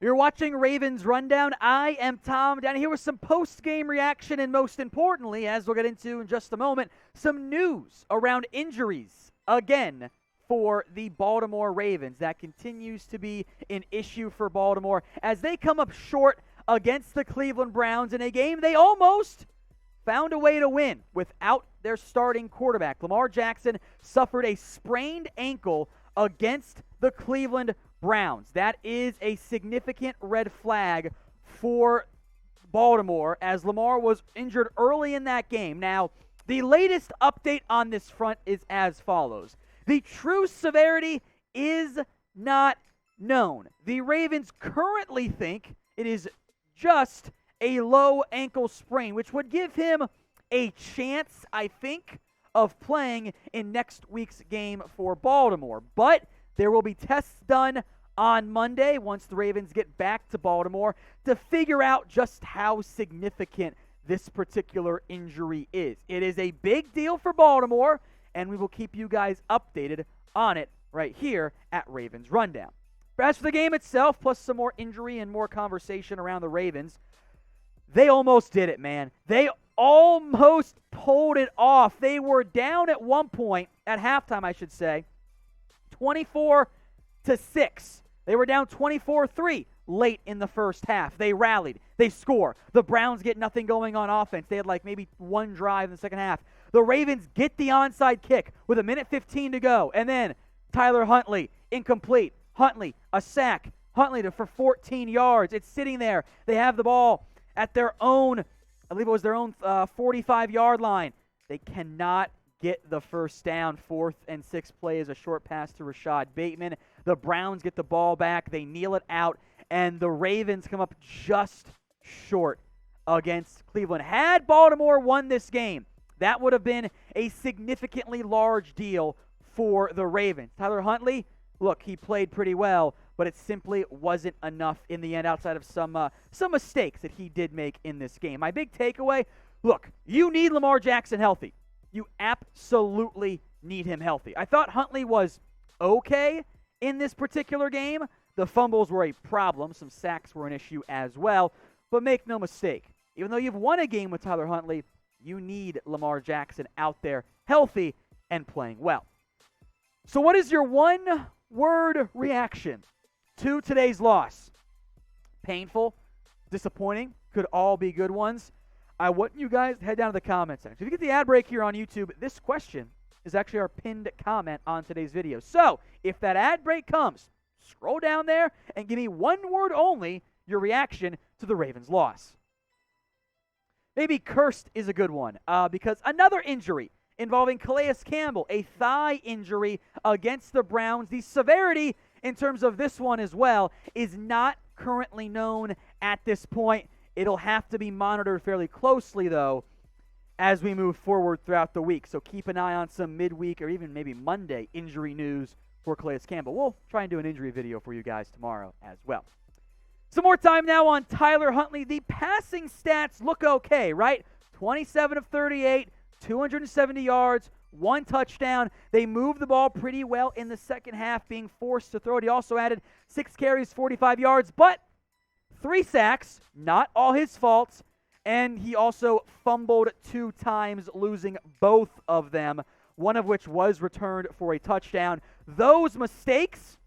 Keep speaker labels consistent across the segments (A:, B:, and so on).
A: You're watching Ravens Rundown. I am Tom Downey here with some post-game reaction and most importantly, as we'll get into in just a moment, some news around injuries again for the Baltimore Ravens. That continues to be an issue for Baltimore as they come up short against the Cleveland Browns in a game they almost found a way to win without their starting quarterback. Lamar Jackson suffered a sprained ankle against the Cleveland Browns. That is a significant red flag for Baltimore as Lamar was injured early in that game. Now, the latest update on this front is as follows. The true severity is not known. The Ravens currently think it is just a low ankle sprain, which would give him a chance, I think, of playing in next week's game for Baltimore. But there will be tests done on Monday once the Ravens get back to Baltimore to figure out just how significant this particular injury is. It is a big deal for Baltimore, and we will keep you guys updated on it right here at Ravens Rundown. But as for the game itself, plus some more injury and more conversation around the Ravens, they almost did it, man. They almost pulled it off. They were down at one point, at halftime, I should say, 24-6. They were down 24-3 late in the first half. They rallied. They score. The Browns get nothing going on offense. They had like maybe one drive in the second half. The Ravens get the onside kick with 1:15 to go. And then Tyler Huntley, incomplete. Huntley, a sack. Huntley for 14 yards. It's sitting there. They have the ball at their own, I believe it was their own 45-yard line. They cannot get the first down. 4th and 6 play is a short pass to Rashad Bateman. The Browns get the ball back. They kneel it out, and the Ravens come up just short against Cleveland. Had Baltimore won this game, that would have been a significantly large deal for the Ravens. Tyler Huntley, look, he played pretty well, but it simply wasn't enough in the end outside of some mistakes that he did make in this game. My big takeaway, look, you need Lamar Jackson healthy. You absolutely need him healthy. I thought Huntley was okay in this particular game. The fumbles were a problem. Some sacks were an issue as well. But make no mistake, even though you've won a game with Tyler Huntley, you need Lamar Jackson out there healthy and playing well. So what is your one-word reaction to today's loss? Painful, disappointing, could all be good ones. I want you guys to head down to the comment section. If you get the ad break here on YouTube, this question is actually our pinned comment on today's video. So if that ad break comes, scroll down there and give me one word only, your reaction to the Ravens' loss. Maybe cursed is a good one because another injury involving Calais Campbell, a thigh injury against the Browns. The severity in terms of this one as well is not currently known at this point. It'll have to be monitored fairly closely, though, as we move forward throughout the week. So keep an eye on some midweek or even maybe Monday injury news for Calais Campbell. We'll try and do an injury video for you guys tomorrow as well. Some more time now on Tyler Huntley. The passing stats look okay, right? 27 of 38, 270 yards, 1 touchdown. They moved the ball pretty well in the second half, being forced to throw it. He also added 6 carries, 45 yards, but 3 sacks, not all his fault, and he also fumbled 2 times, losing both of them, one of which was returned for a touchdown. Those mistakes,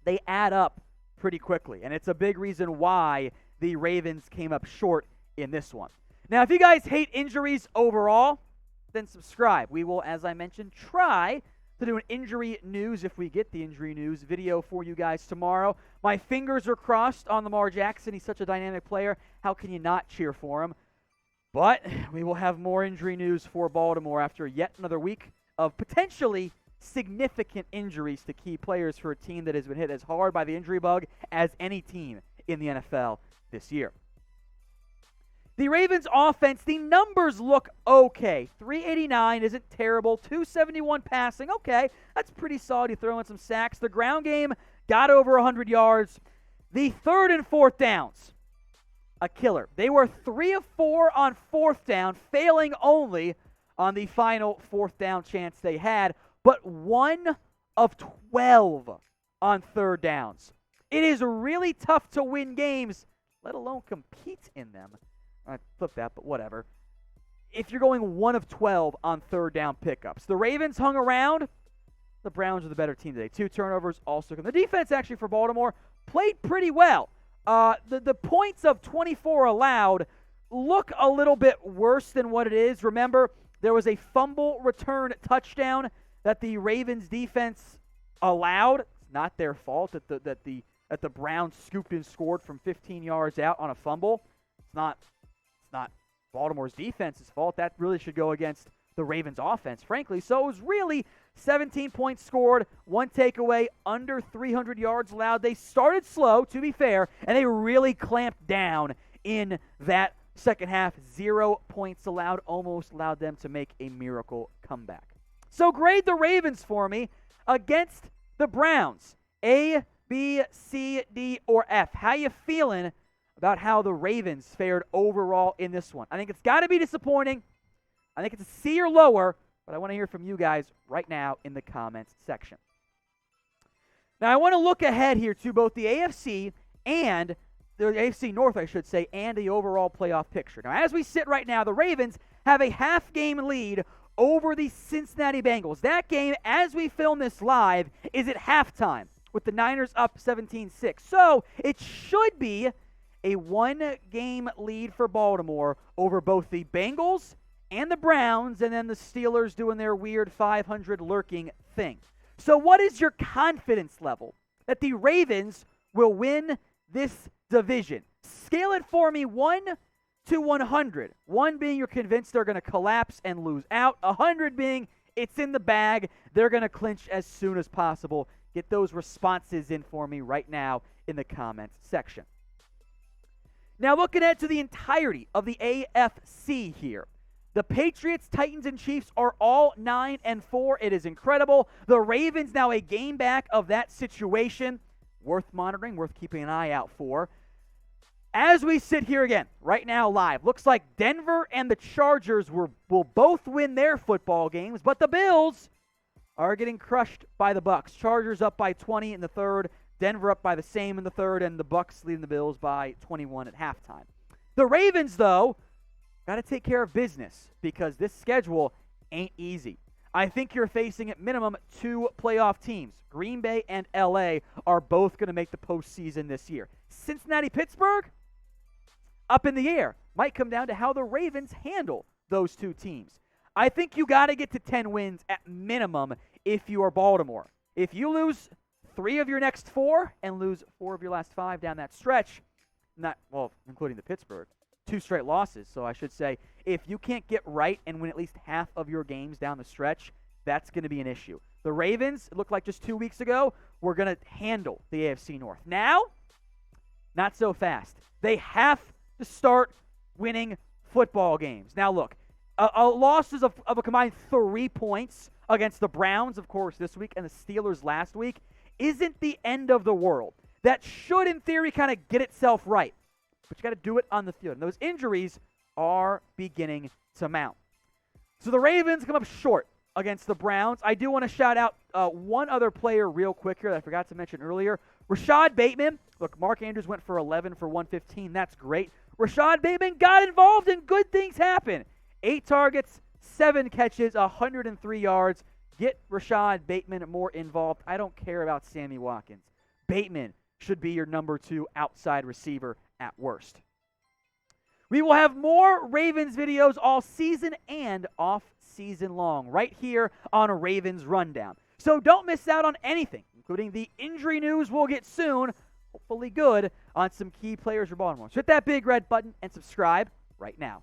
A: they add up pretty quickly, and it's a big reason why the Ravens came up short in this one. Now, if you guys hate injuries overall, then subscribe. We will, as I mentioned, try to do an injury news, if we get the injury news, video for you guys tomorrow. My fingers are crossed on Lamar Jackson. He's such a dynamic player. How can you not cheer for him? But we will have more injury news for Baltimore after yet another week of potentially significant injuries to key players for a team that has been hit as hard by the injury bug as any team in the NFL this year. The Ravens offense, the numbers look okay. 389 isn't terrible. 271 passing, okay. That's pretty solid. You throw in some sacks. The ground game got over 100 yards. The 3rd and 4th downs, a killer. They were 3 of 4 on 4th down, failing only on the final 4th down chance they had, but 1 of 12 on 3rd downs. It is really tough to win games, let alone compete in them. I flip that, but whatever. If you're going 1 of 12 on third down pickups. The Ravens hung around. The Browns are the better team today. 2 turnovers also. The defense actually for Baltimore played pretty well. The points of 24 allowed look a little bit worse than what it is. Remember, there was a fumble return touchdown that the Ravens defense allowed. It's not their fault that the Browns scooped and scored from 15 yards out on a fumble. It's not Baltimore's defense's fault. That really should go against the Ravens offense, frankly. So it was really 17 points scored, 1 takeaway, under 300 yards allowed. They started slow, to be fair, and they really clamped down in that second half. 0 points allowed, almost allowed them to make a miracle comeback. So grade the Ravens for me against the Browns. A, B, C, D, or F. How you feeling about how the Ravens fared overall in this one? I think it's got to be disappointing. I think it's a C or lower, but I want to hear from you guys right now in the comments section. Now, I want to look ahead here to both the AFC and the AFC North, I should say, and the overall playoff picture. Now, as we sit right now, the Ravens have a half-game lead over the Cincinnati Bengals. That game, as we film this live, is at halftime with the Niners up 17-6. So it should be a 1-game lead for Baltimore over both the Bengals and the Browns, and then the Steelers doing their weird 500 lurking thing. So what is your confidence level that the Ravens will win this division? Scale it for me 1 to 100. 1 being you're convinced they're going to collapse and lose out. 100 being it's in the bag. They're going to clinch as soon as possible. Get those responses in for me right now in the comments section. Now looking ahead to the entirety of the AFC here. The Patriots, Titans, and Chiefs are all 9-4. It is incredible. The Ravens now a game back of that situation. Worth monitoring, worth keeping an eye out for. As we sit here again, right now live, looks like Denver and the Chargers will both win their football games, but the Bills are getting crushed by the Bucks. Chargers up by 20 in the third, Denver up by the same in the third, and the Bucks leading the Bills by 21 at halftime. The Ravens, though, got to take care of business because this schedule ain't easy. I think you're facing at minimum 2 playoff teams. Green Bay and LA are both going to make the postseason this year. Cincinnati, Pittsburgh, up in the air. Might come down to how the Ravens handle those 2 teams. I think you got to get to 10 wins at minimum if you are Baltimore. If you lose 3 of your next 4 and lose 4 of your last 5 down that stretch, including the Pittsburgh, 2 straight losses. So I should say, if you can't get right and win at least half of your games down the stretch, that's going to be an issue. The Ravens, it looked like just 2 weeks ago, were going to handle the AFC North. Now, not so fast. They have to start winning football games. Now, look, losses of a combined 3 points against the Browns, of course, this week, and the Steelers last week, isn't the end of the world. That should, in theory, kind of get itself right. But you got to do it on the field. And those injuries are beginning to mount. So the Ravens come up short against the Browns. I do want to shout out one other player real quick here that I forgot to mention earlier. Rashad Bateman. Look, Mark Andrews went for 11 for 115. That's great. Rashad Bateman got involved and good things happen. 8 targets, 7 catches, 103 yards. Get Rashad Bateman more involved. I don't care about Sammy Watkins. Bateman should be your number 2 outside receiver at worst. We will have more Ravens videos all season and off season long right here on a Ravens Rundown. So don't miss out on anything, including the injury news we'll get soon, hopefully good, on some key players for Baltimore. So hit that big red button and subscribe right now.